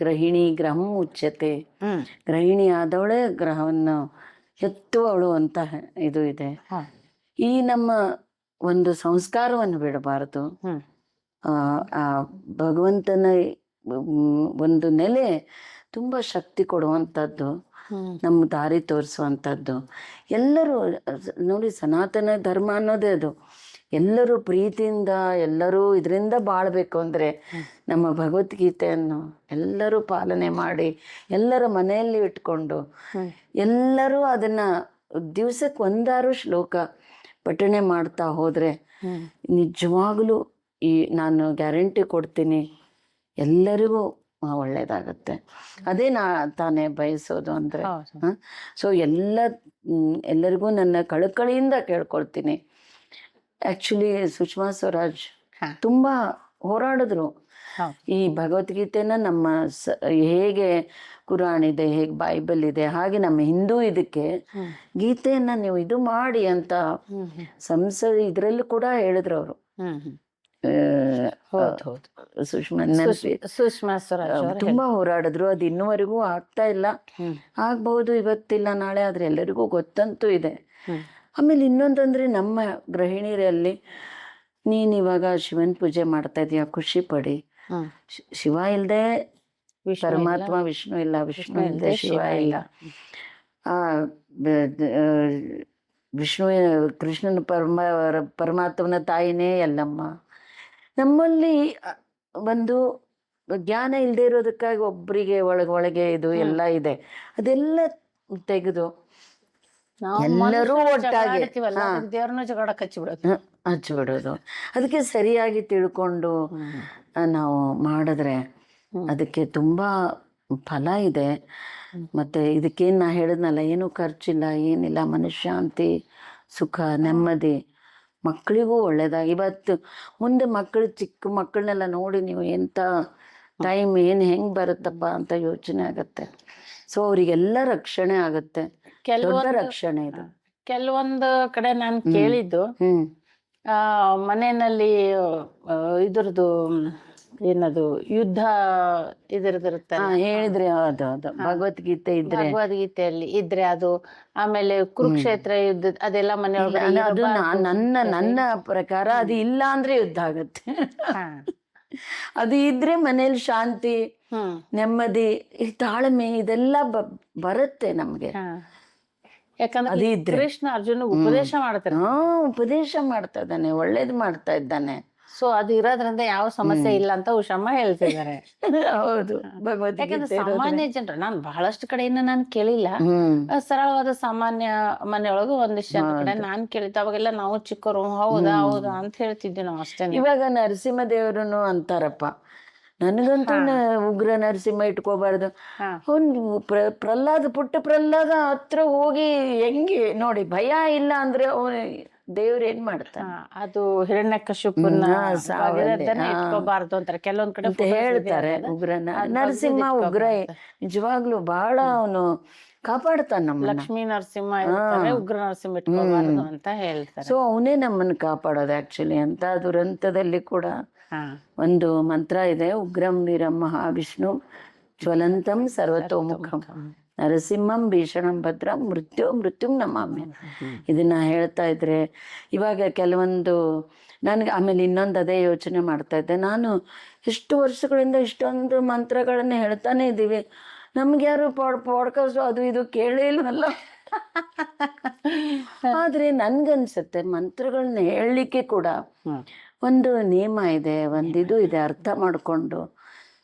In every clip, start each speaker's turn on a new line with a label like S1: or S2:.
S1: ಗೃಹಿಣಿ ಗ್ರಹಂ ಉಚ್ಯತೆ.
S2: ಹ್ಮ್
S1: ಗೃಹಿಣಿ ಆದವಳೇ ಗ್ರಹವನ್ನು ಎತ್ತುವವಳು ಅಂತ ಇದು ಇದೆ.
S2: ಹ.
S1: ಈ ನಮ್ಮ ಒಂದು ಸಂಸ್ಕಾರವನ್ನು ಬಿಡಬಾರದು.
S2: ಹ್ಮ್
S1: ಆ ಭಗವಂತನ ಒಂದು ನೆಲೆ ತುಂಬ ಶಕ್ತಿ ಕೊಡುವಂಥದ್ದು,
S2: ಹ್ಮ್
S1: ನಮ್ಮ ದಾರಿ ತೋರಿಸುವಂಥದ್ದು. ಎಲ್ಲರೂ ನೋಡಿ, ಸನಾತನ ಧರ್ಮ ಅನ್ನೋದೇ ಅದು. ಎಲ್ಲರೂ ಪ್ರೀತಿಯಿಂದ ಎಲ್ಲರೂ ಇದರಿಂದ ಬಾಳ್ಬೇಕು ಅಂದರೆ ನಮ್ಮ ಭಗವದ್ಗೀತೆಯನ್ನು ಎಲ್ಲರೂ ಪಾಲನೆ ಮಾಡಿ ಎಲ್ಲರ ಮನೆಯಲ್ಲಿ ಇಟ್ಕೊಂಡು ಎಲ್ಲರೂ ಅದನ್ನು ದಿವಸಕ್ಕೆ 1-6 ಶ್ಲೋಕ ಪಠಣೆ ಮಾಡ್ತಾ ಹೋದರೆ ನಿಜವಾಗಲೂ ನಾನು ಗ್ಯಾರಂಟಿ ಕೊಡ್ತೀನಿ, ಎಲ್ಲರಿಗೂ ಒಳ್ಳೆಯದಾಗತ್ತೆ. ಅದೇ ತಾನೇ ಬಯಸೋದು ಅಂದರೆ. ಸೊ ಎಲ್ಲರಿಗೂ ನನ್ನ ಕಳಕಳಿಯಿಂದ ಕೇಳ್ಕೊಳ್ತೀನಿ. ಆ್ಯಕ್ಚುಲಿ ಸುಷ್ಮಾ ಸ್ವರಾಜ್ ತುಂಬ ಹೋರಾಡಿದ್ರು. ಈ ಭಗವದ್ಗೀತೆನ ನಮ್ಮ ಹೇಗೆ ಕುರಾನ್ ಇದೆ, ಹೇಗೆ ಬೈಬಲ್ ಇದೆ, ಹಾಗೆ ನಮ್ಮ ಹಿಂದೂ ಇದಕ್ಕೆ ಗೀತೆಯನ್ನು ನೀವು ಇದು ಮಾಡಿ ಅಂತ ಸಂಸತ್ ಇದರಲ್ಲೂ ಕೂಡ ಹೇಳಿದ್ರು ಅವರು.
S2: ಸುಷ್ಮಾ ಸ್ವರಾಜ್
S1: ತುಂಬಾ ಹೋರಾಡಿದ್ರು. ಅದು ಇನ್ನುವರೆಗೂ ಆಗ್ತಾ ಇಲ್ಲ. ಆಗ್ಬಹುದು ಇವತ್ತಿಲ್ಲ ನಾಳೆ, ಆದ್ರೆ ಎಲ್ಲರಿಗೂ ಗೊತ್ತಂತೂ ಇದೆ. ಆಮೇಲೆ ಇನ್ನೊಂದಂದ್ರೆ ನಮ್ಮ ಗೃಹಿಣಿಯರಲ್ಲಿ ನೀನ್ ಇವಾಗ ಶಿವನ್ ಪೂಜೆ ಮಾಡ್ತಾ ಇದೀಯ, ಖುಷಿ ಪಡಿ. ಶಿವ ಇಲ್ದೆ ಪರಮಾತ್ಮ, ವಿಷ್ಣು ಇಲ್ಲ, ವಿಷ್ಣು ಇಲ್ದೆ ಶಿವ ಇಲ್ಲ. ಆ ವಿಷ್ಣು ಕೃಷ್ಣನ ಪರಮಾತ್ಮನ ತಾಯಿನೇ ಎಲ್ಲಮ್ಮ. ನಮ್ಮಲ್ಲಿ ಒಂದು ಜ್ಞಾನ ಇಲ್ಲದೆ ಇರೋದಕ್ಕಾಗಿ ಒಬ್ಬರಿಗೆ ಒಳಗೆ ಇದು ಎಲ್ಲ ಇದೆ. ಅದೆಲ್ಲ ತೆಗೆದು ಎಲ್ಲರೂ ಒಟ್ಟಾಗಿ
S2: ದೇವ್ರನ್ನ ಜಗಳ
S1: ಹಚ್ಚಿಬಿಡೋದು. ಅದಕ್ಕೆ ಸರಿಯಾಗಿ ತಿಳ್ಕೊಂಡು ನಾವು ಮಾಡಿದ್ರೆ ಅದಕ್ಕೆ ತುಂಬ ಫಲ ಇದೆ. ಮತ್ತು ಇದಕ್ಕೇನು ನಾ ಹೇಳಿದ್ನಲ್ಲ, ಏನೂ ಖರ್ಚಿಲ್ಲ, ಏನಿಲ್ಲ, ಮನಃಶಾಂತಿ, ಸುಖ, ನೆಮ್ಮದಿ, ಮಕ್ಕಳಿಗೂ ಒಳ್ಳೇದಾಗಿ. ಇವತ್ತು ಮುಂದೆ ಚಿಕ್ಕ ಮಕ್ಕಳನ್ನೆಲ್ಲ ನೋಡಿ ನೀವು ಎಂಥ ಟೈಮ್ ಹೆಂಗೆ ಬರುತ್ತಪ್ಪ ಅಂತ ಯೋಚನೆ ಆಗುತ್ತೆ. ಸೊ ಅವರಿಗೆಲ್ಲ ರಕ್ಷಣೆ ಆಗುತ್ತೆ, ದೊಡ್ಡ ರಕ್ಷಣೆ ಇದು.
S2: ಕೆಲವೊಂದು ಕಡೆ ನಾನು ಕೇಳಿದ್ದು, ಮನೆಯಲ್ಲಿ ಇದ್ರದ್ದು ಏನದು ಯುದ್ಧ ಇದ್ರದಿರುತ್ತೆ
S1: ಹೇಳಿದ್ರೆ, ಅದು ಭಗವದ್ಗೀತೆ ಇದ್ರೆ,
S2: ಭಗವದ್ಗೀತೆಯಲ್ಲಿ ಇದ್ರೆ ಅದು, ಆಮೇಲೆ ಕುರುಕ್ಷೇತ್ರ ಯುದ್ಧ ಅದೆಲ್ಲ ಮನೆಯೊಳಗೆ.
S1: ಅದು ನನ್ನ ಪ್ರಕಾರ ಅದು ಇಲ್ಲ ಅಂದ್ರೆ ಯುದ್ಧ ಆಗತ್ತೆ. ಅದು ಇದ್ರೆ ಮನೇಲಿ ಶಾಂತಿ, ನೆಮ್ಮದಿ, ತಾಳ್ಮೆ ಇದೆಲ್ಲ ಬರುತ್ತೆ ನಮ್ಗೆ.
S2: ಯಾಕಂದ್ರೆ ಕೃಷ್ಣ ಅರ್ಜುನ ಉಪದೇಶ ಮಾಡ್ತಾನೆ.
S1: ಉಪದೇಶ ಮಾಡ್ತಾ ಇದ್ದಾನೆ, ಒಳ್ಳೇದು ಮಾಡ್ತಾ ಇದ್ದಾನೆ.
S2: ಸೊ ಅದು ಇರೋದ್ರಿಂದ ಯಾವ ಸಮಸ್ಯೆ ಇಲ್ಲ ಅಂತ ಉಷಮ್ಮ ಹೇಳ್ತಿದ್ದಾರೆ.
S1: ಹೌದು,
S2: ಯಾಕಂದ್ರೆ ಸಾಮಾನ್ಯ ಜನರು, ನಾನು ಬಹಳಷ್ಟು ಕಡೆಯಿಂದ ನಾನು ಕೇಳಿಲ್ಲ, ಸರಳವಾದ ಸಾಮಾನ್ಯ ಮನೆಯೊಳಗು ಒಂದಿಷ್ಟು ಜನ ಕಡೆ ನಾನು ಕೇಳಿದ್ದೆ. ಅವಾಗೆಲ್ಲ ನಾವು ಚಿಕ್ಕವರು ಹೌದಾ ಹೌದಾ ಅಂತ ಹೇಳ್ತಿದ್ವಿ ನಾವು ಅಷ್ಟೇ.
S1: ಇವಾಗ ನರಸಿಂಹದೇವರನ್ನು ಅಂತಾರಪ್ಪ, ನನಗಂತೂ ಉಗ್ರ ನರಸಿಂಹ ಇಟ್ಕೋಬಾರ್ದು. ಪುಟ್ಟ ಪ್ರಹ್ಲಾದ ಹತ್ರ ಹೋಗಿ ಹೆಂಗೆ ನೋಡಿ, ಭಯ ಇಲ್ಲ ಅಂದ್ರೆ ದೇವ್ರ ಏನ್ ಮಾಡ್ತಾನೆ.
S2: ಅದು ಹಿರಣ್ಯಕಶಿಪುನ ಇಟ್ಕೋಬಾರ್ದು ಅಂತಾರೆ ಕೆಲವೊಂದ್ ಕಡೆ
S1: ಹೇಳ್ತಾರೆ. ನರಸಿಂಹ ಉಗ್ರ, ನಿಜವಾಗ್ಲೂ ಬಹಳ ಅವನು ಕಾಪಾಡ್ತಾನ ನಮ್ಮ.
S2: ಲಕ್ಷ್ಮೀ ನರಸಿಂಹ ಇರ್ತಾರೆ, ಉಗ್ರ ನರಸಿಂಹ ಇಟ್ಕೋಬಾರ್ದು ಅಂತ ಹೇಳ್ತಾರೆ.
S1: ಸೊ ಅವನೇ ನಮ್ಮನ್ನು ಕಾಪಾಡೋದು ಆಕ್ಚುಲಿ ಅಂತ. ದುರಂತದಲ್ಲಿ ಕೂಡ ಒಂದು ಮಂತ್ರ ಇದೆ, ಉಗ್ರಂ ವೀರಂ ಮಹಾವಿಷ್ಣು ಜ್ವಲಂತಂ ಸರ್ವತೋಮುಖಂ ನರಸಿಂಹಂ ಭೀಷಣಂ ಭದ್ರಂ ಮೃತ್ಯುಂ ನಮಾಮಿ. ಇದನ್ನ ಹೇಳ್ತಾ ಇದ್ರೆ ಇವಾಗ ಕೆಲವೊಂದು ನನಗೆ, ಆಮೇಲೆ ಇನ್ನೊಂದು ಅದೇ ಯೋಚನೆ ಮಾಡ್ತಾ ಇದ್ದೆ ನಾನು, ಎಷ್ಟು ವರ್ಷಗಳಿಂದ ಇಷ್ಟೊಂದು ಮಂತ್ರಗಳನ್ನ ಹೇಳ್ತಾನೆ ಇದ್ದೀವಿ, ನಮ್ಗೆ ಯಾರು ಪಾಡ್ಕಾಸ್ಟ್ ಅದು ಇದು ಕೇಳೇ ಇಲ್ವಲ್ಲ. ಆದ್ರೆ ನನ್ಗನ್ಸುತ್ತೆ ಮಂತ್ರಗಳನ್ನ ಹೇಳಲಿಕ್ಕೆ ಕೂಡ ಒಂದು ನಿಯಮ ಇದೆ, ಒಂದಿದು ಇದೆ, ಅರ್ಥ ಮಾಡಿಕೊಂಡು.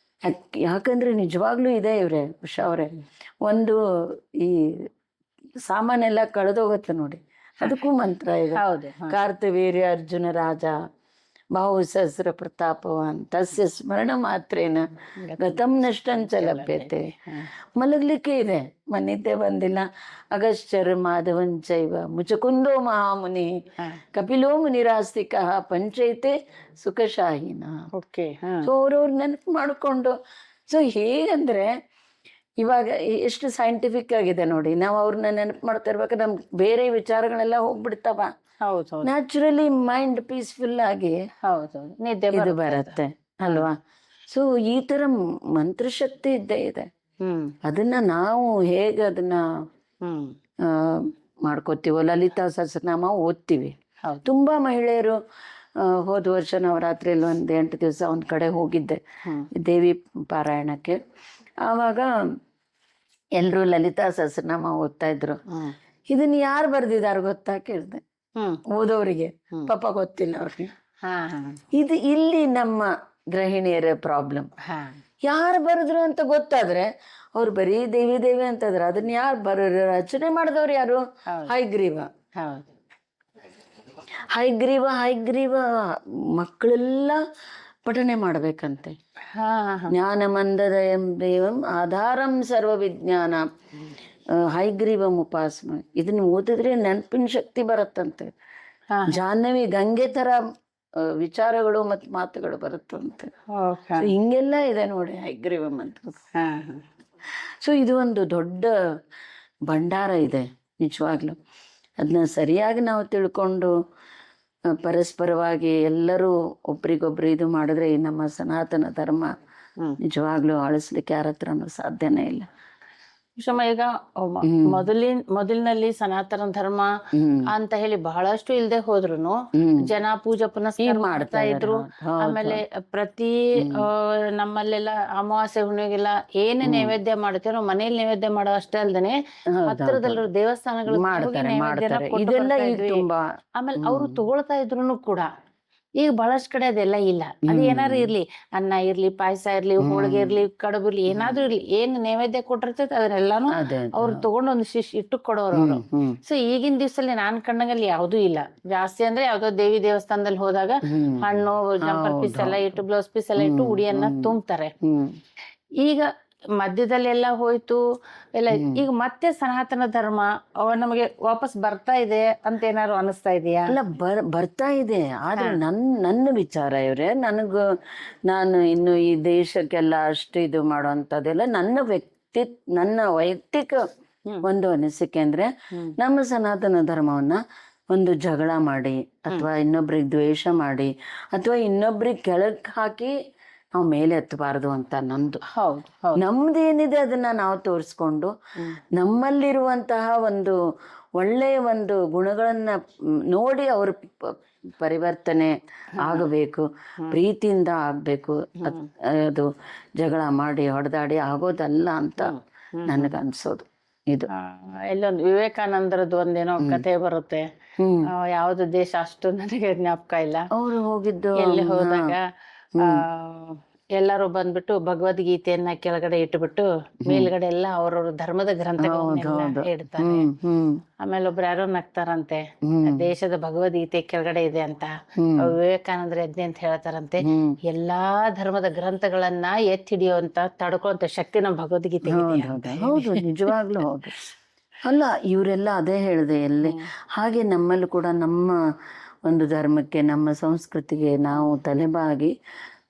S1: ಯಾಕಂದ್ರೆ ನಿಜವಾಗ್ಲೂ ಇದೆ ಇವ್ರೆ ಉಷಾ ಅವರೇ, ಒಂದು ಈ ಸಾಮಾನೆಲ್ಲ ಕಳೆದೋಗತ್ತೆ ನೋಡಿ, ಅದಕ್ಕೂ ಮಂತ್ರ ಇದೆ. ಕಾರ್ತವೀರ್ಯ ಅರ್ಜುನ ರಾಜ ಬಾಹು ಸಹಸ್ರ ಪ್ರತಾಪವಾನ್ ತಸ್ಯ ಸ್ಮರಣ ಮಾತ್ರೇನ ಗತಂ ನಷ್ಟಂಚ ಲಭ್ಯತೆ. ಮಲಗಲಿಕ್ಕೆ ಇದೆ, ಮನಿದ್ದೆ ಬಂದಿಲ್ಲ. ಅಗಶ್ಚರ್ ಮಾಧವಂಚೈವ ಮುಚಕುಂದೋ ಮಹಾಮುನಿ ಕಪಿಲೋ ಮುನಿರಾಸ್ತಿಕ ಪಂಚೈತೆ ಸುಖಶಾಹಿನ. ಸೊ ಅವ್ರವ್ರು ನೆನಪು ಮಾಡಿಕೊಂಡು. ಸೊ ಹೇಗಂದ್ರೆ ಇವಾಗ ಎಷ್ಟು ಸೈಂಟಿಫಿಕ್ ಆಗಿದೆ ನೋಡಿ, ನಾವು ಅವ್ರನ್ನ ನೆನಪು ಮಾಡ್ತಾ ಇರ್ಬೇಕಾದ್ರೆ ನಮ್ಗೆ ಬೇರೆ ವಿಚಾರಗಳೆಲ್ಲ ಹೋಗ್ಬಿಡ್ತಾವ. ನ್ಯಾಚುರಲಿ ಮೈಂಡ್ ಪೀಸ್ಫುಲ್ ಆಗಿ
S2: ನಿದ್ದೆ
S1: ಇದು ಬರುತ್ತೆ ಅಲ್ವಾ. ಸೊ ಈ ತರ ಮಂತ್ರಶಕ್ತಿ ಇದ್ದೇ ಇದೆ.
S2: ಹ್ಮ್
S1: ಅದನ್ನ ನಾವು ಹೇಗೆ ಅದನ್ನ
S2: ಹ್ಮ್
S1: ಆ, ಮಾಡ್ಕೋತೀವೋ, ಲಲಿತಾ ಸಹಸ್ರನಾಮ ಓದ್ತೀವಿ.
S2: ಹೌದು.
S1: ತುಂಬಾ ಮಹಿಳೆಯರು ಹೋದ ವರ್ಷ ನವರಾತ್ರಿಯಲ್ಲಿ ಒಂದು 8 ದಿವಸ ಒಂದ್ ಕಡೆ ಹೋಗಿದ್ದೆ
S2: ಹ್ಮ್
S1: ದೇವಿ ಪಾರಾಯಣಕ್ಕೆ. ಆವಾಗ ಎಲ್ರು ಲಲಿತಾ ಸಹಸ್ರನಾಮ ಓದ್ತಾ ಇದ್ರು.
S2: ಹ್ಮ್
S1: ಇದನ್ನ ಯಾರು ಬರ್ದಿದಾರ ಗೊತ್ತಾ ಕೇಳಿದೆ.
S2: ಹ್ಮ್
S1: ಓದೋರಿಗೆ
S2: ಹ್ಮ್.
S1: ಪಾಪ ಗೊತ್ತಿಲ್ಲ ಅವ್ರಿಗೆ.
S2: ಹಾ ಹಾ
S1: ಇದು ಇಲ್ಲಿ ನಮ್ಮ ಗೃಹಿಣಿಯರ ಪ್ರಾಬ್ಲಮ್.
S2: ಹಾ
S1: ಯಾರು ಬರೆದ್ರು ಅಂತ ಗೊತ್ತಾದ್ರೆ ಅವ್ರು ಬರೀ ದೇವಿ ದೇವಿ ಅಂತಂದ್ರೆ ಅದನ್ನ ಯಾರು ರಚನೆ ಮಾಡಿದವ್ರು ಯಾರು?
S2: ಹೌದು.
S1: ಹೈಗ್ರೀವ.
S2: ಹೌದು.
S1: ಹೈಗ್ರೀವ ಮಕ್ಕಳೆಲ್ಲ ಪಠನೆ ಮಾಡ್ಬೇಕಂತೆ.
S2: ಹಾ ಹಾ
S1: ಜ್ಞಾನಮಂದದ ದೇವಂ ಆಧಾರಂ ಸರ್ವ ವಿಜ್ಞಾನ ಹೈಗ್ರೀವಂ ಉಪಾಸಮ. ಇದನ್ನ ಓದಿದ್ರೆ ನೆನಪಿನ ಶಕ್ತಿ ಬರುತ್ತಂತೆ.
S2: ಹಾ
S1: ಜಾಹ್ನವಿ ಗಂಗೆ ತರ ವಿಚಾರಗಳು ಮತ್ತು ಮಾತುಗಳು ಬರುತ್ತಂತೆ.
S2: ಓಕೆ.
S1: ಸೊ ಹಿಂಗೆಲ್ಲ ಇದೆ ನೋಡಿ ಹೈಗ್ರೀವಂ ಅಂತ.
S2: ಹಾ ಹಾ
S1: ಸೊ ಇದು ಒಂದು ದೊಡ್ಡ ಭಂಡಾರ ಇದೆ ನಿಜವಾಗ್ಲೂ. ಅದನ್ನ ಸರಿಯಾಗಿ ನಾವು ತಿಳ್ಕೊಂಡು ಪರಸ್ಪರವಾಗಿ ಎಲ್ಲರೂ ಒಬ್ರಿಗೊಬ್ರು ಇದು ಮಾಡಿದ್ರೆ ಈ ನಮ್ಮ ಸನಾತನ ಧರ್ಮ ನಿಜವಾಗ್ಲೂ ಅಳಿಸ್ಲಿಕ್ಕೆ ಯಾರ ಹತ್ರನೂ ಸಾಧ್ಯನೇ ಇಲ್ಲ.
S2: ವಿಷಮ ಈಗ ಮೊದಲಿನಲ್ಲಿ ಸನಾತನ ಧರ್ಮ ಅಂತ ಹೇಳಿ ಬಹಳಷ್ಟು ಇಲ್ದೆ ಹೋದ್ರುನು ಜನ ಪೂಜಾ ಪುನಸ್ಕಾರ ಮಾಡ್ತಾ ಇದ್ರು. ಆಮೇಲೆ ಪ್ರತಿ ನಮ್ಮಲ್ಲೆಲ್ಲ ಅಮಾವಾಸ್ಯೆ ಹುಣ್ಣಿಗೆಲ್ಲ ಏನ್ ನೈವೇದ್ಯ ಮಾಡ್ತೀರೋ ಮನೇಲಿ ನೈವೇದ್ಯ ಮಾಡೋ ಅಷ್ಟೇ ಅಲ್ದೇನೆ ಹತ್ತಿರದಲ್ಲಿರೋ ದೇವಸ್ಥಾನಗಳು
S1: ಇದೆಲ್ಲ ಈಗ ತುಂಬಾ
S2: ಆಮೇಲೆ ಅವ್ರು ತಗೊಳ್ತಾ ಇದ್ರು ಕೂಡ ಈಗ ಬಹಳಷ್ಟು ಕಡೆ ಅದೆಲ್ಲ ಇಲ್ಲ. ಅದು ಏನಾರು ಇರ್ಲಿ, ಅನ್ನ ಇರ್ಲಿ, ಪಾಯಸ ಇರ್ಲಿ, ಹೋಳಿಗೆ ಇರ್ಲಿ, ಕಡುಬು ಇರ್ಲಿ, ಏನಾದ್ರೂ ಇರ್ಲಿ, ಏನ್ ನೈವೇದ್ಯ ಕೊಟ್ಟಿರ್ತೈತೆ ಅದನ್ನೆಲ್ಲಾನು ಅವ್ರು ತಗೊಂಡು ಒಂದು ಇಟ್ಟು ಕೊಡೋರು ಅವರು. ಸೊ ಈಗಿನ ದಿವ್ಸಲ್ಲಿ ನಾನ್ ಕಂಡಂಗಲ್ಲಿ ಯಾವ್ದೂ ಇಲ್ಲ. ಜಾಸ್ತಿ ಅಂದ್ರೆ ಯಾವ್ದೋ ದೇವಿ ದೇವಸ್ಥಾನದಲ್ಲಿ ಹೋದಾಗ ಹಣ್ಣು ಜಂಪರ್ ಪೀಸ್ ಎಲ್ಲ ಇಟ್ಟು, ಬ್ಲೌಸ್ ಪೀಸ್ ಎಲ್ಲ ಇಟ್ಟು ಉಡಿಯನ್ನ ತುಂಬ್ತಾರೆ. ಈಗ ಮಧ್ಯದಲ್ಲೆಲ್ಲ ಹೋಯ್ತು ಎಲ್ಲ. ಈಗ ಮತ್ತೆ ಸನಾತನ ಧರ್ಮ ನಮಗೆ ವಾಪಸ್ ಬರ್ತಾ ಇದೆ ಅಂತ ಏನಾದ್ರು ಅನಿಸ್ತಾ ಇದೆಯಾ?
S1: ಅಲ್ಲ, ಬರ್ತಾ ಇದೆ. ಆದ್ರೆ ನನ್ನ ವಿಚಾರ ಇವ್ರೆ, ನಾನು ಇನ್ನು ಈ ದೇಶಕ್ಕೆಲ್ಲ ಅಷ್ಟು ಇದು ಮಾಡುವಂಥದ್ದೆಲ್ಲ ನನ್ನ ವೈಯಕ್ತಿಕ ಒಂದು ಅನಿಸಿಕೆ ಅಂದ್ರೆ, ನಮ್ಮ ಸನಾತನ ಧರ್ಮವನ್ನ ಒಂದು ಜಗಳ ಮಾಡಿ ಅಥವಾ ಇನ್ನೊಬ್ರಿಗೆ ದ್ವೇಷ ಮಾಡಿ ಅಥವಾ ಇನ್ನೊಬ್ರಿಗೆ ಕೆಳಗೆ ಹಾಕಿ ನಾವು ಮೇಲೆ ಎತ್ತಬಾರ್ದು ಅಂತ ನಂದು. ನಮ್ದೇನಿದೆ ಅದನ್ನ ನಾವು ತೋರಿಸ್ಕೊಂಡು ನಮ್ಮಲ್ಲಿರುವಂತಹ ಒಂದು ಒಳ್ಳೆಯ ಒಂದು ಗುಣಗಳನ್ನ ನೋಡಿ ಅವ್ರ ಪರಿವರ್ತನೆ ಆಗಬೇಕು, ಪ್ರೀತಿಯಿಂದ ಆಗ್ಬೇಕು. ಅದು ಜಗಳ ಮಾಡಿ ಹೊಡೆದಾಡಿ ಆಗೋದಲ್ಲ ಅಂತ ನನಗನ್ಸೋದು. ಇದು
S2: ಎಲ್ಲೊಂದು ವಿವೇಕಾನಂದರದ್ದು ಒಂದೇನೋ ಕಥೆ ಬರುತ್ತೆ. ಯಾವ್ದು ದೇಶ ಅಷ್ಟು ನನಗೆ ಜ್ಞಾಪಕ ಇಲ್ಲ.
S1: ಅವ್ರು ಹೋಗಿದ್ದು
S2: ಎಲ್ಲಿ ಹೋದಾಗ ಎಲ್ಲರೂ ಬಂದ್ಬಿಟ್ಟು ಭಗವದ್ಗೀತೆಯನ್ನ ಕೆಳಗಡೆ ಇಟ್ಬಿಟ್ಟು ಮೇಲ್ಗಡೆ ಎಲ್ಲ ಅವ್ರವ್ರ ಧರ್ಮದ ಗ್ರಂಥಗಳನ್ನೆಲ್ಲ ಇಡ್ತಾರೆ. ಆಮೇಲೆ ಒಬ್ರು ಯಾರೋ ನಗ್ತಾರಂತೆ, ದೇಶದ ಭಗವದ್ಗೀತೆ ಕೆಳಗಡೆ ಇದೆ ಅಂತ. ವಿವೇಕಾನಂದ್ರ ಯಜ್ಞ ಅಂತ ಹೇಳ್ತಾರಂತೆ, ಎಲ್ಲಾ ಧರ್ಮದ ಗ್ರಂಥಗಳನ್ನ ಎತ್ತಿ ಹಿಡಿಯುವಂತ ತಡ್ಕೊಂತ ಶಕ್ತಿ ನಮ್ಮ ಭಗವದ್ಗೀತೆ.
S1: ಹೌದು, ನಿಜವಾಗ್ಲೂ ಹೌದು. ಅಲ್ಲ, ಇವರೆಲ್ಲ ಅದೇ ಹೇಳಿದೆ ಎಲ್ಲಿ. ಹಾಗೆ ನಮ್ಮಲ್ಲಿ ಕೂಡ ನಮ್ಮ ಒಂದು ಧರ್ಮಕ್ಕೆ, ನಮ್ಮ ಸಂಸ್ಕೃತಿಗೆ ನಾವು ತಲೆಬಾಗಿ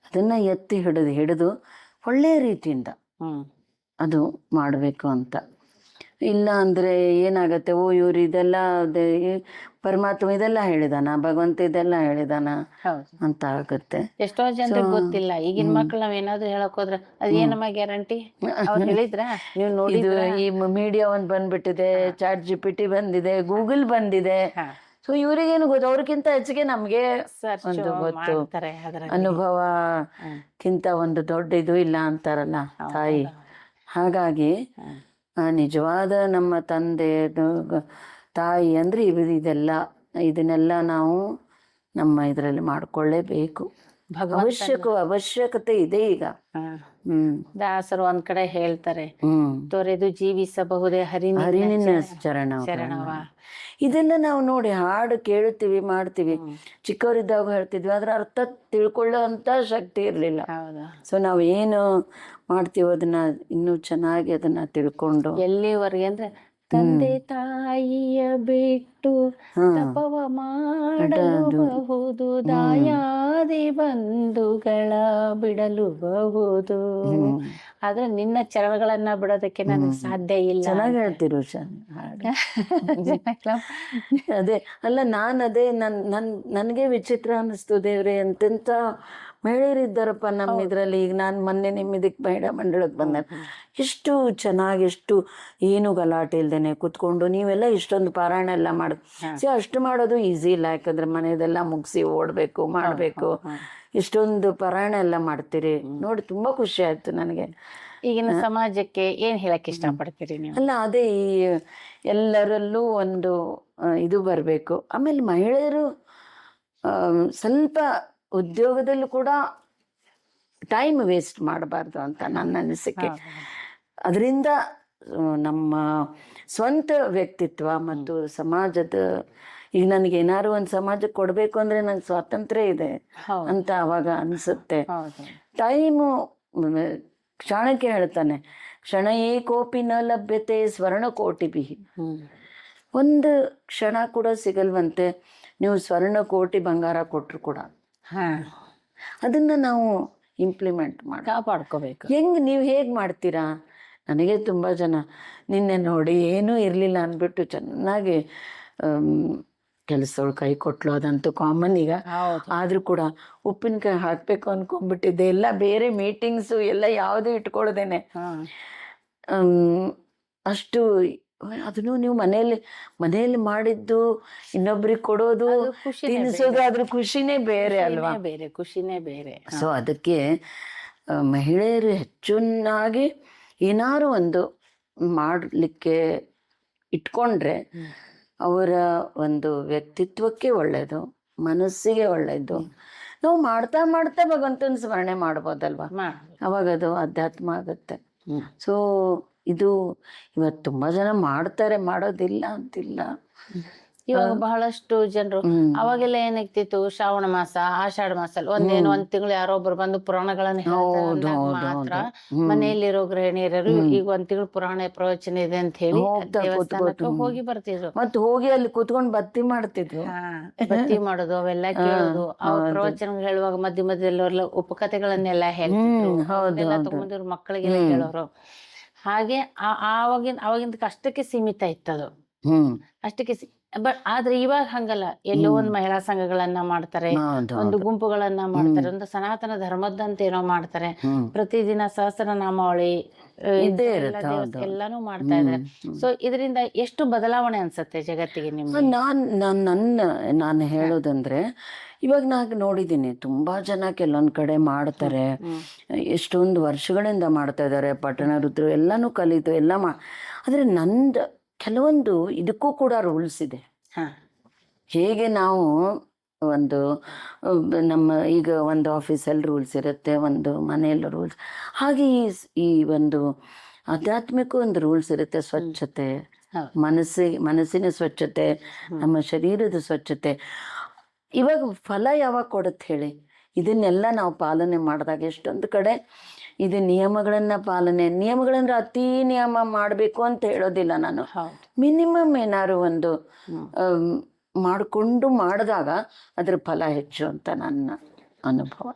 S1: ಅದನ್ನ ಎತ್ತಿ ಹಿಡಿದು ಒಳ್ಳೆಯ ರೀತಿಯಿಂದ ಅದು ಮಾಡಬೇಕು ಅಂತ. ಇಲ್ಲ ಅಂದ್ರೆ ಏನಾಗತ್ತೆ, ಇವ್ರು ಇದೆಲ್ಲ ಪರಮಾತ್ಮ ಇದೆಲ್ಲ ಹೇಳಿದಾನ, ಭಗವಂತ ಇದೆಲ್ಲ ಹೇಳಿದಾನ ಅಂತ ಆಗುತ್ತೆ.
S2: ಎಷ್ಟೋ ಜನರಿಗೆ ಗೊತ್ತಿಲ್ಲ. ಈಗಿನ ಮಕ್ಳು ನಾವ್ ಏನಾದ್ರು ಹೇಳಕ್ ಹೋದ್ರೆ ಅದೇನಮ್ಮ ಗ್ಯಾರಂಟಿ ಹೇಳಿದ್ರ ನೀವು ನೋಡಿದ್ರ.
S1: ಈ ಮೀಡಿಯಾ ಒಂದ್ ಬಂದ್ಬಿಟ್ಟಿದೆ, ChatGPT ಬಂದಿದೆ, ಗೂಗಲ್ ಬಂದಿದೆ. ಸೊ ಇವ್ರಿಗೇನು ಗೊತ್ತು, ಅವ್ರಿಗಿಂತ ಹೆಚ್ಚಿಗೆ ನಮ್ಗೆ ಒಂದು ಗೊತ್ತು. ಅನುಭವಕ್ಕಿಂತ ಒಂದು ದೊಡ್ಡ ಇದು ಇಲ್ಲ ಅಂತಾರಲ್ಲ ತಾಯಿ. ಹಾಗಾಗಿ ನಿಜವಾದ ನಮ್ಮ ತಂದೆ ತಾಯಿ ಅಂದ್ರೆ ಇದನ್ನೆಲ್ಲ ನಾವು ನಮ್ಮ ಇದರಲ್ಲಿ ಮಾಡ್ಕೊಳ್ಳೇಬೇಕು. ಅವಶ್ಯಕತೆ ಇದೆ ಈಗ.
S2: ದಾಸರು ಒಂದ್ ಕಡೆ ಹೇಳ್ತಾರೆ, ತೊರೆದು ಜೀವಿಸಬಹುದೇ
S1: ಹರಿನಿನ ಚರಣವ. ಇದೆಲ್ಲ ನಾವು ನೋಡಿ ಹಾಡು ಕೇಳುತ್ತೀವಿ, ಮಾಡ್ತೀವಿ. ಚಿಕ್ಕವರಿದ್ದಾಗ ಹೇಳ್ತಿದ್ವಿ, ಅದ್ರ ಅರ್ಥ ತಿಳ್ಕೊಳ್ಳೋ ಅಂತ ಶಕ್ತಿ ಇರ್ಲಿಲ್ಲ. ಸೊ ನಾವು ಏನು ಮಾಡ್ತೀವೋ ಅದನ್ನ ಇನ್ನೂ ಚೆನ್ನಾಗಿ ಅದನ್ನ ತಿಳ್ಕೊಂಡು
S2: ಎಲ್ಲಿವರೆಗೆ ಅಂದ್ರೆ ತಂದೆ ತಾಯಿಯ ಬಿಟ್ಟು ತಪವ ಮಾಡಬಹುದು, ದಾಯಾದಿ ಬಂಧುಗಳ ಬಿಡಲುಬಹುದು, ಆದ್ರೆ ನಿನ್ನ ಚರಣಗಳನ್ನ ಬಿಡೋದಕ್ಕೆ ನನಗೆ ಸಾಧ್ಯ ಇಲ್ಲ.
S1: ಚೆನ್ನಾಗಿ ಹೇಳ್ತಿರು ಹಾಡು. ಅದೇ ಅಲ್ಲ, ಅದೇ ನನ್ಗೆ ವಿಚಿತ್ರ ಅನ್ನಿಸ್ತು ದೇವ್ರೆ, ಎಂತೆಂತ ಮಹಿಳೆಯರು ಇದ್ದಾರಪ್ಪ ನಮ್ಮ ಇದರಲ್ಲಿ. ಈಗ ನಾನು ಮೊನ್ನೆ ನಿಮ್ಮ ಇದಕ್ಕೆ ಮಹಿಳಾ ಮಂಡಳಕ್ಕೆ ಬಂದೆ, ಎಷ್ಟು ಚೆನ್ನಾಗಿ, ಎಷ್ಟು ಏನು ಗಲಾಟೆ ಇಲ್ದೇನೆ ಕುತ್ಕೊಂಡು ನೀವೆಲ್ಲ ಇಷ್ಟೊಂದು ಪಾರಾಯಣ ಎಲ್ಲ ಮಾಡೋದು. ಅಷ್ಟು ಮಾಡೋದು ಈಸಿ ಇಲ್ಲ, ಯಾಕಂದ್ರೆ ಮನೆಯದೆಲ್ಲ ಮುಗಿಸಿ ಓಡಬೇಕು ಮಾಡಬೇಕು. ಇಷ್ಟೊಂದು ಪಾರಾಯಣ ಎಲ್ಲ ಮಾಡ್ತೀರಿ ನೋಡಿ, ತುಂಬಾ ಖುಷಿ ಆಯ್ತು ನನಗೆ.
S2: ಈಗಿನ ಸಮಾಜಕ್ಕೆ ಏನ್ ಹೇಳಕ್ ಇಷ್ಟಪಡ್ತೀರಿ ನೀವು?
S1: ಅಲ್ಲ, ಅದೇ ಈ ಎಲ್ಲರಲ್ಲೂ ಒಂದು ಇದು ಬರಬೇಕು. ಆಮೇಲೆ ಮಹಿಳೆಯರು ಸ್ವಲ್ಪ ಉದ್ಯೋಗದಲ್ಲೂ ಕೂಡ ಟೈಮ್ ವೇಸ್ಟ್ ಮಾಡಬಾರ್ದು ಅಂತ ನನ್ನ ಅನಿಸಿಕೆ. ಅದರಿಂದ ನಮ್ಮ ಸ್ವಂತ ವ್ಯಕ್ತಿತ್ವ ಮತ್ತು ಸಮಾಜದ, ಈಗ ನನಗೆ ಏನಾದ್ರು ಒಂದು ಸಮಾಜಕ್ಕೆ ಕೊಡಬೇಕು ಅಂದರೆ ನಂಗೆ ಸ್ವಾತಂತ್ರ್ಯ ಇದೆ ಅಂತ ಅವಾಗ ಅನಿಸುತ್ತೆ. ಟೈಮು, ಕ್ಷಣಕ್ಕೆ ಹೇಳ್ತಾನೆ, ಕ್ಷಣ ಏಕೋಪಿ ನ ಲಭ್ಯತೆ ಸ್ವರ್ಣಕೋಟಿ. ಒಂದು ಕ್ಷಣ ಕೂಡ ಸಿಗಲ್ವಂತೆ, ನೀವು ಸ್ವರ್ಣಕೋಟಿ ಬಂಗಾರ ಕೊಟ್ಟರು ಕೂಡ. ಅದನ್ನು ನಾವು ಇಂಪ್ಲಿಮೆಂಟ್ ಮಾಡಿ
S2: ಕಾಪಾಡ್ಕೋಬೇಕು.
S1: ಹೆಂಗೆ, ನೀವು ಹೇಗೆ ಮಾಡ್ತೀರಾ? ನನಗೆ ತುಂಬ ಜನ ನಿನ್ನೆ ನೋಡಿ ಏನೂ ಇರಲಿಲ್ಲ ಅಂದ್ಬಿಟ್ಟು ಚೆನ್ನಾಗಿ ಕೆಲಸದೊಳು ಕೈ ಕೊಟ್ಲು, ಅದಂತೂ ಕಾಮನ್ ಈಗ. ಆದರೂ ಕೂಡ ಉಪ್ಪಿನಕಾಯಿ ಹಾಕಬೇಕು ಅಂದ್ಕೊಂಡ್ಬಿಟ್ಟಿದ್ದೆ, ಎಲ್ಲ ಬೇರೆ ಮೀಟಿಂಗ್ಸು ಎಲ್ಲ ಯಾವುದೂ ಇಟ್ಕೊಳ್ದೇನೆ. ಅಷ್ಟು ಅದನ್ನು ನೀವು ಮನೆಯಲ್ಲಿ ಮಾಡಿದ್ದು ಇನ್ನೊಬ್ರಿಗೆ ಕೊಡೋದು, ತಿನ್ನಿಸೋದು, ಅದ್ರ ಖುಷಿನೇ ಬೇರೆ ಅಲ್ವಾ?
S2: ಬೇರೆ ಖುಷಿನೇ ಬೇರೆ.
S1: ಸೊ ಅದಕ್ಕೆ ಮಹಿಳೆಯರು ಹೆಚ್ಚಾಗಿ ಏನಾದ್ರು ಒಂದು ಮಾಡಲಿಕ್ಕೆ ಇಟ್ಕೊಂಡ್ರೆ ಅವರ ಒಂದು ವ್ಯಕ್ತಿತ್ವಕ್ಕೆ ಒಳ್ಳೆಯದು, ಮನಸ್ಸಿಗೆ ಒಳ್ಳೆಯದು. ನಾವು ಮಾಡ್ತಾ ಮಾಡ್ತಾ ಭಗವಂತನ ಸ್ಮರಣೆ ಮಾಡ್ಬೋದಲ್ವಾ, ಅವಾಗ ಅದು ಅಧ್ಯಾತ್ಮ ಆಗುತ್ತೆ. ಸೊ ಇದು ಇವತ್ತು ತುಂಬಾ ಜನ ಮಾಡ್ತಾರೆ, ಮಾಡೋದಿಲ್ಲ ಅಂತಿಲ್ಲ.
S2: ಇವಾಗ ಬಹಳಷ್ಟು ಜನರು, ಅವಾಗೆಲ್ಲ ಏನಾಗ್ತಿತ್ತು, ಶ್ರಾವಣ ಮಾಸ, ಆಷಾಢ ಮಾಸ ಒಂದೇನು ಒಂದ್ ತಿಂಗಳು ಯಾರೊಬ್ರು ಬಂದು ಪುರಾಣಗಳನ್ನ ಮಾತ್ರ ಮನೆಯಲ್ಲಿರೋ ಗೃಹಿಣಿಯರು ಈಗ ಒಂದ್ ತಿಂಗಳು ಪುರಾಣ ಪ್ರವಚನ ಇದೆ ಅಂತ ಹೇಳಿ ದೇವಸ್ಥಾನಕ್ಕೆ ಹೋಗಿ ಬರ್ತಿದ್ರು.
S1: ಮತ್ತೆ ಹೋಗಿ ಅಲ್ಲಿ ಕೂತ್ಕೊಂಡು ಬತ್ತಿ ಮಾಡ್ತಿದ್ರು,
S2: ಬತ್ತಿ ಮಾಡೋದು, ಅವೆಲ್ಲ ಕೇಳೋದು. ಅವ್ರ ಪ್ರವಚನ ಹೇಳುವಾಗ ಮಧ್ಯ ಮಧ್ಯದಲ್ಲೆಲ್ಲ ಉಪಕಥೆಗಳನ್ನೆಲ್ಲ ಹೇಳ್ತಿದ್ರು, ತಗೊಂಡಿದ್ರು ಮಕ್ಕಳಿಗೆಲ್ಲ ಹೇಳೋರು. ಹಾಗೆ ಆವಾಗಿಂದ ಅಷ್ಟಕ್ಕೆ ಸೀಮಿತ ಇತ್ತದು, ಅಷ್ಟಕ್ಕೆ. ಬಟ್ ಆದ್ರೆ ಇವಾಗ ಹಂಗಲ್ಲ, ಎಲ್ಲೋ ಒಂದು ಮಹಿಳಾ ಸಂಘಗಳನ್ನ ಮಾಡ್ತಾರೆ, ಒಂದು ಗುಂಪುಗಳನ್ನ ಮಾಡ್ತಾರೆ, ಒಂದು ಸನಾತನ ಧರ್ಮದಂತ ಏನೋ ಮಾಡ್ತಾರೆ. ಪ್ರತಿದಿನ ಸಹಸ್ರನಾಮಾವಳಿ ಎಲ್ಲಾನು ಮಾಡ್ತಾ ಇದ್ದಾರೆ. ಸೊ ಇದರಿಂದ ಎಷ್ಟು ಬದಲಾವಣೆ ಅನ್ಸುತ್ತೆ ಜಗತ್ತಿಗೆ ನಿಮ್ಗೆ?
S1: ನಾನು ಹೇಳೋದಂದ್ರೆ, ಇವಾಗ ನಾನು ನೋಡಿದ್ದೀನಿ ತುಂಬಾ ಜನ ಕೆಲವೊಂದ್ ಕಡೆ ಮಾಡ್ತಾರೆ, ಎಷ್ಟೊಂದು ವರ್ಷಗಳಿಂದ ಮಾಡ್ತಾ ಇದ್ದಾರೆ, ಪಠಣ ರುದ್ರು ಎಲ್ಲಾನು ಕಲಿತು ಎಲ್ಲ ಆದ್ರೆ ನಂದು ಕೆಲವೊಂದು ಇದಕ್ಕೂ ಕೂಡ ರೂಲ್ಸ್ ಇದೆ. ಹೇಗೆ ನಾವು ಒಂದು ನಮ್ಮ ಈಗ ಒಂದು ಆಫೀಸಲ್ಲಿ ರೂಲ್ಸ್ ಇರುತ್ತೆ, ಒಂದು ಮನೆಯಲ್ಲಿ ರೂಲ್ಸ್, ಹಾಗೆ ಈ ಒಂದು ಆಧ್ಯಾತ್ಮಿಕ ಒಂದು ರೂಲ್ಸ್ ಇರುತ್ತೆ. ಸ್ವಚ್ಛತೆ, ಮನಸ್ಸಿನ ಸ್ವಚ್ಛತೆ, ನಮ್ಮ ಶರೀರದ ಸ್ವಚ್ಛತೆ. ಇವಾಗ ಫಲ ಯಾವಾಗ ಕೊಡುತ್ತೆ ಹೇಳಿ? ಇದನ್ನೆಲ್ಲ ನಾವು ಪಾಲನೆ ಮಾಡಿದಾಗ ಎಷ್ಟೊಂದು ಕಡೆ ಇದು ನಿಯಮಗಳಂದ್ರೆ ಅತಿ ನಿಯಮ ಮಾಡಬೇಕು ಅಂತ ಹೇಳೋದಿಲ್ಲ ನಾನು. ಮಿನಿಮಮ್ ಏನಾದ್ರು ಒಂದು ಮಾಡಿದಾಗ ಅದ್ರ ಫಲ ಹೆಚ್ಚು ಅಂತ ನನ್ನ ಅನುಭವ,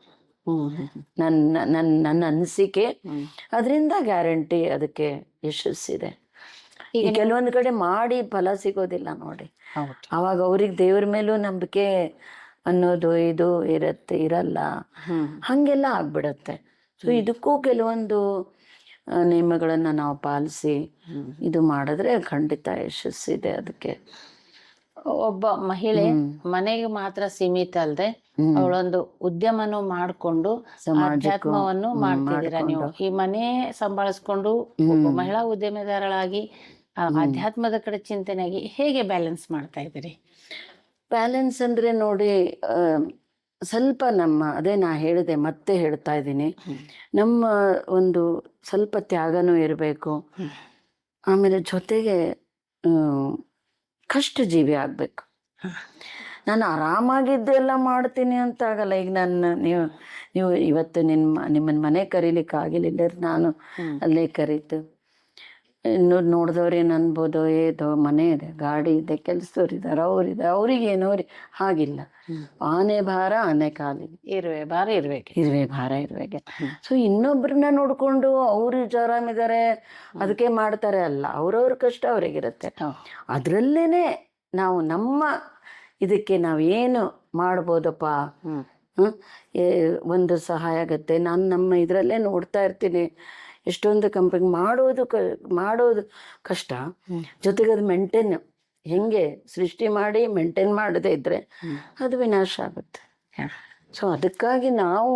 S1: ನನ್ನ ಅನಿಸಿಕೆ. ಅದರಿಂದ ಗ್ಯಾರಂಟಿ ಅದಕ್ಕೆ ಯಶಸ್ಸಿದೆ. ಈಗ ಕೆಲವೊಂದು ಕಡೆ ಮಾಡಿ ಫಲ ಸಿಗೋದಿಲ್ಲ ನೋಡಿ, ಅವಾಗ ಅವ್ರಿಗೆ ದೇವ್ರ ಮೇಲೂ ನಂಬಿಕೆ ಅನ್ನೋದು ಇದು ಇರಲ್ಲ, ಹಂಗೆಲ್ಲ ಆಗ್ಬಿಡತ್ತೆ. ಸೊ ಇದಕ್ಕೂ ಕೆಲವೊಂದು ನಿಯಮಗಳನ್ನ ನಾವು ಪಾಲಿಸಿ ಇದು ಮಾಡಿದ್ರೆ ಖಂಡಿತ ಯಶಸ್ಸಿದೆ. ಅದಕ್ಕೆ
S2: ಒಬ್ಬ ಮಹಿಳೆ ಮನೆಗೆ ಮಾತ್ರ ಸೀಮಿತ ಅಲ್ಲದೆ ಅವಳೊಂದು ಉದ್ಯಮನೂ ಮಾಡ್ಕೊಂಡು ಅಧ್ಯಾತ್ಮವನ್ನು ಮಾಡ್ತಿದ್ದೀರಾ ನೀವು. ಈ ಮನೆ ಸಂಭಾಳಿಸ್ಕೊಂಡು ಒಬ್ಬ ಮಹಿಳಾ ಉದ್ಯಮಿದಾರಳಾಗಿ ಅಧ್ಯಾತ್ಮದ ಕಡೆ ಚಿಂತನೆಯಾಗಿ ಹೇಗೆ ಬ್ಯಾಲೆನ್ಸ್ ಮಾಡ್ತಾ ಇದ್ದೀರಿ?
S1: ಬ್ಯಾಲೆನ್ಸ್ ಅಂದ್ರೆ ನೋಡಿ, ಸ್ವಲ್ಪ ಅದೇ ನಾ ಹೇಳಿದೆ, ಮತ್ತೆ ಹೇಳ್ತಾ ಇದ್ದೀನಿ, ನಮ್ಮ ಒಂದು ಸ್ವಲ್ಪ ತ್ಯಾಗನೂ ಇರಬೇಕು. ಆಮೇಲೆ ಜೊತೆಗೆ ಕಷ್ಟ ಜೀವಿ ಆಗ್ಬೇಕು. ನಾನು ಆರಾಮಾಗಿದ್ದು ಎಲ್ಲ ಮಾಡ್ತೀನಿ ಅಂತ ಆಗಲ್ಲ. ಈಗ ನೀವು ಇವತ್ತು ನಿಮ್ಮನ್ನ ಮನೆ ಕರೀಲಿಕ್ಕೆ ಆಗಿಲ್ಲ, ನಾನು ಅಲ್ಲೇ ಕರೀತು. ನೋಡಿದವ್ರೇನು ಅನ್ಬೋದು, ಏದೋ ಮನೆ ಇದೆ, ಗಾಡಿ ಇದೆ, ಕೆಲಸದವ್ರು ಇದ್ದಾರೆ, ಅವ್ರಿಗೇನೋ ಹಾಗಿಲ್ಲ. ಆನೆ ಭಾರ ಆನೆ ಕಾಲಿಗೆ,
S2: ಇರುವೆ ಭಾರ
S1: ಇರುವೆಗೆ. ಸೊ ಇನ್ನೊಬ್ರನ್ನ ನೋಡ್ಕೊಂಡು ಅವ್ರು ಆರಾಮಿದ್ದಾರೆ ಅದಕ್ಕೆ ಮಾಡ್ತಾರೆ ಅಲ್ಲ, ಅವ್ರವ್ರ ಕಷ್ಟ ಅವ್ರಿಗಿರುತ್ತೆ. ಅದ್ರಲ್ಲೇನೆ ನಾವು ನಮ್ಮ ಇದಕ್ಕೆ ನಾವೇನು ಮಾಡ್ಬೋದಪ್ಪ ಒಂದು ಸಹಾಯ ಆಗುತ್ತೆ. ನಾನು ನಮ್ಮ ಇದರಲ್ಲೇ ನೋಡ್ತಾ ಇರ್ತೀನಿ, ಎಷ್ಟೊಂದು ಕಂಪನಿ ಮಾಡೋದು ಕಷ್ಟ, ಜೊತೆಗೆ ಅದು ಮೇಂಟೈನ್ ಹೆಂಗೆ ಸೃಷ್ಟಿ ಮಾಡಿ ಮೇಂಟೈನ್ ಮಾಡದೇ ಇದ್ರೆ ಅದು ವಿನಾಶ ಆಗುತ್ತೆ. ಸೊ ಅದಕ್ಕಾಗಿ ನಾವು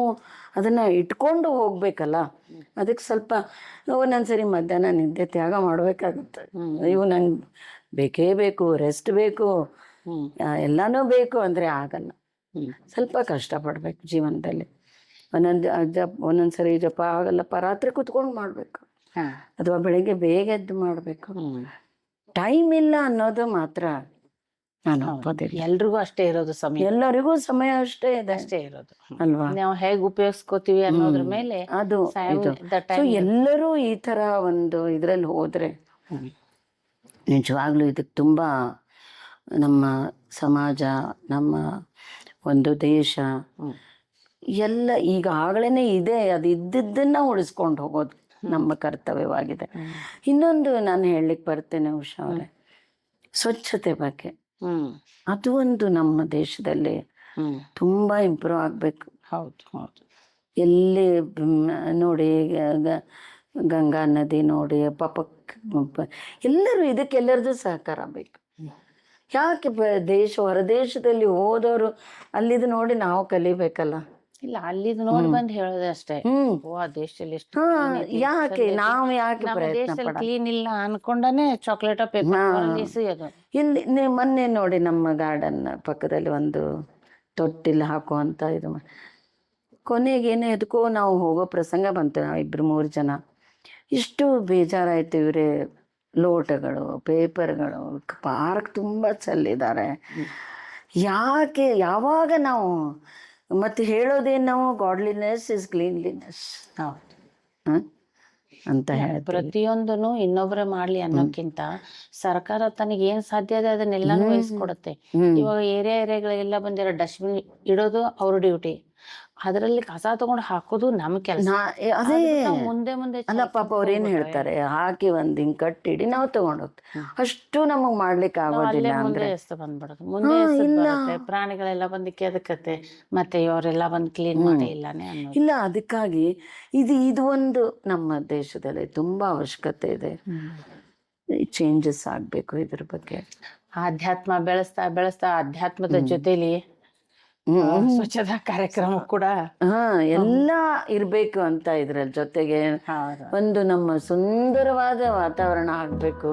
S1: ಅದನ್ನು ಇಟ್ಕೊಂಡು ಹೋಗ್ಬೇಕಲ್ಲ, ಅದಕ್ಕೆ ಸ್ವಲ್ಪ ಒಂದೊಂದ್ಸರಿ ಮಧ್ಯಾಹ್ನ ನಿದ್ದೆ ತ್ಯಾಗ ಮಾಡಬೇಕಾಗುತ್ತೆ. ಇವು ನಂಗೆ ಬೇಕೇ ಬೇಕು, ರೆಸ್ಟ್ ಬೇಕು, ಎಲ್ಲನೂ ಬೇಕು ಅಂದರೆ ಆಗಲ್ಲ. ಸ್ವಲ್ಪ ಕಷ್ಟಪಡ್ಬೇಕು ಜೀವನದಲ್ಲಿ. ಒಂದೊಂದ್ಸರಿ ಜಪ ಆಗಲ್ಲಪ್ಪ, ರಾತ್ರಿ ಕುತ್ಕೊಂಡು ಮಾಡಬೇಕು, ಅಥವಾ ಬೆಳಿಗ್ಗೆ ಬೇಗ ಎದ್ದು ಮಾಡಬೇಕು. ಟೈಮ್ ಇಲ್ಲ ಅನ್ನೋದು ಮಾತ್ರ ನಾನು ಒಪ್ಪೋದಿಲ್ಲ.
S2: ಎಲ್ರಿಗೂ ಅಷ್ಟೇ ಇರೋದು ಸಮಯ,
S1: ಎಲ್ಲರಿಗೂ ಸಮಯ ಅಷ್ಟೇ ಇದೆ,
S2: ಅಷ್ಟೇ ಇರೋದು
S1: ಅಲ್ವಾ?
S2: ನಾವು ಹೇಗೆ ಉಪಯೋಗಿಸ್ಕೋತೀವಿ ಅನ್ನೋದ್ರ ಮೇಲೆ
S1: ಅದು ಸೊ ಎಲ್ಲರೂ ಈ ಥರ ಒಂದು ಇದರಲ್ಲಿ ಹೋದರೆ ನಿಜವಾಗ್ಲೂ ಇದಕ್ಕೆ ತುಂಬ ನಮ್ಮ ಸಮಾಜ, ನಮ್ಮ ಒಂದು ದೇಶ ಎಲ್ಲ ಈಗಾಗಲೇ ಇದೆ, ಅದು ಇದ್ದಿದ್ದನ್ನು ಉಳಿಸ್ಕೊಂಡು ಹೋಗೋದು ನಮ್ಮ ಕರ್ತವ್ಯವಾಗಿದೆ. ಇನ್ನೊಂದು ನಾನು ಹೇಳಲಿಕ್ಕೆ ಬರ್ತೇನೆ ಉಷಾ ಅವರೇ, ಸ್ವಚ್ಛತೆ ಬಗ್ಗೆ. ಅದು ಒಂದು ನಮ್ಮ ದೇಶದಲ್ಲಿ ತುಂಬ ಇಂಪ್ರೂವ್ ಆಗಬೇಕು.
S2: ಹೌದು ಹೌದು.
S1: ಎಲ್ಲಿ ನೋಡಿ ಗಂಗಾ ನದಿ ನೋಡಿ, ಎಲ್ಲರೂ ಇದಕ್ಕೆಲ್ಲರದು ಸಹಕಾರ ಬೇಕು. ಯಾಕೆ ಹೊರದೇಶದಲ್ಲಿ ಹೋದವರು ಅಲ್ಲಿದು ನೋಡಿ ನಾವು ಕಲಿಬೇಕಲ್ಲ?
S2: ಇಲ್ಲ, ಅಲ್ಲಿದ್ ನೋಡಿ ಬಂದು ಹೇಳೋದೇ ಅಷ್ಟೇ. ಆ ದೇಶದಲ್ಲಿ ಎಷ್ಟು
S1: ಯಾಕೆ ನಾವು ಯಾಕೆ ಪ್ರಯತ್ನ
S2: ಕ್ಲೀನ್ ಇಲ್ಲ ಅನ್ಕೊಂಡಾನೆ ಚಾಕ್ಲೇಟ್ ಪೇಪರ್ ಎಸೆಯೋದು.
S1: ಇಲ್ಲಿ ಮೊನ್ನೆ ನೋಡಿ ನಮ್ಮ ಗಾರ್ಡನ್ ಪಕ್ಕದಲ್ಲಿ ಒಂದು ತೊಟ್ಟಿಲ್ ಹಾಕುವಂತ ಇದು ಕೊನೆಗೇನೆ ಎದಕ್ಕೋ ನಾವು ಹೋಗೋ ಪ್ರಸಂಗ ಬಂತು. ನಾವು 2-3 ಜನ, ಇಷ್ಟು ಬೇಜಾರಾಯ್ತು. ಇವರೇ ಲೋಟಗಳು, ಪೇಪರ್ಗಳು ಪಾರ್ಕ್ ತುಂಬ ಚೆಲ್ಲಿದ್ದಾರೆ. ಯಾಕೆ ಯಾವಾಗ ನಾವು ಮತ್ತೆ ಹೇಳೋದೇನು ನಾವು, ಗಾಡ್ಲಿನೆಸ್ ಇಸ್ ಕ್ಲೀನ್ಲಿನೆಸ್ ಅಂತ ಹೇಳಿ
S2: ಪ್ರತಿಯೊಂದನ್ನು ಇನ್ನೊಬ್ಬರೇ ಮಾಡ್ಲಿ ಅನ್ನೋಕ್ಕಿಂತ ಸರ್ಕಾರ ತನಗೆ ಏನ್ ಸಾಧ್ಯ ಇದೆ ಅದನ್ನೆಲ್ಲಾನು ವಹಿಸ್ಕೊಡುತ್ತೆ. ಇವಾಗ ಏರಿಯಾಗಳಿಗೆಲ್ಲ ಬಂದಿರೋ ಡಸ್ಟ್ಬಿನ್ ಇಡೋದು ಅವ್ರ ಡ್ಯೂಟಿ, ಅದರಲ್ಲಿ ಕಸ ತಗೊಂಡು ಹಾಕೋದು ನಮ್ ಕೆಲಸ.
S1: ಅದೇ
S2: ಮುಂದೆ ಮುಂದೆ
S1: ಅಲ್ಲ ಪಾಪ ಅವ್ರೇನ್ ಹೇಳ್ತಾರೆ, ಹಾಕಿ ಒಂದ್ ಹಿಂಗ್ ಕಟ್ಟಿಡಿ ನಾವು ತಗೊಂಡೋಗ್ತೀವಿ, ಅಷ್ಟು ನಮಗ್ ಮಾಡ್ಲಿಕ್ಕೆ ಆಗೋದಿಲ್ಲ ಅಂದ್ರೆ
S2: ಎಸ್ತು ಬಂದ್ಬಿಡೋದು. ಮುಂದೆ ಬರುತ್ತೆ, ಪ್ರಾಣಿಗಳೆಲ್ಲ ಬಂದು ಕೆದಕತ್ತೆ, ಮತ್ತೆ ಇವರೆಲ್ಲ ಬಂದು ಕ್ಲೀನ್ ಮಾಡಿ ಇಲ್ಲಾನೆ ಅನ್ನೋದು.
S1: ಇಲ್ಲ, ಅದಕ್ಕಾಗಿ ಇದು ಒಂದು ನಮ್ಮ ದೇಶದಲ್ಲಿ ತುಂಬಾ ಅವಶ್ಯಕತೆ ಇದೆ. ಚೇಂಜಸ್ ಆಗ್ಬೇಕು ಇದ್ರ ಬಗ್ಗೆ.
S2: ಆಧ್ಯಾತ್ಮ ಬೆಳೆಸ್ತಾ ಅಧ್ಯಾತ್ಮದ ಜೊತೆಲಿ ಸ್ವಚ್ಛತಾ ಕಾರ್ಯಕ್ರಮ ಕೂಡ
S1: ಎಲ್ಲ ಇರ್ಬೇಕು ಅಂತ ಇದ್ರ ಜೊತೆಗೆ ಒಂದು ನಮ್ಮ ಸುಂದರವಾದ ವಾತಾವರಣ ಆಗ್ಬೇಕು.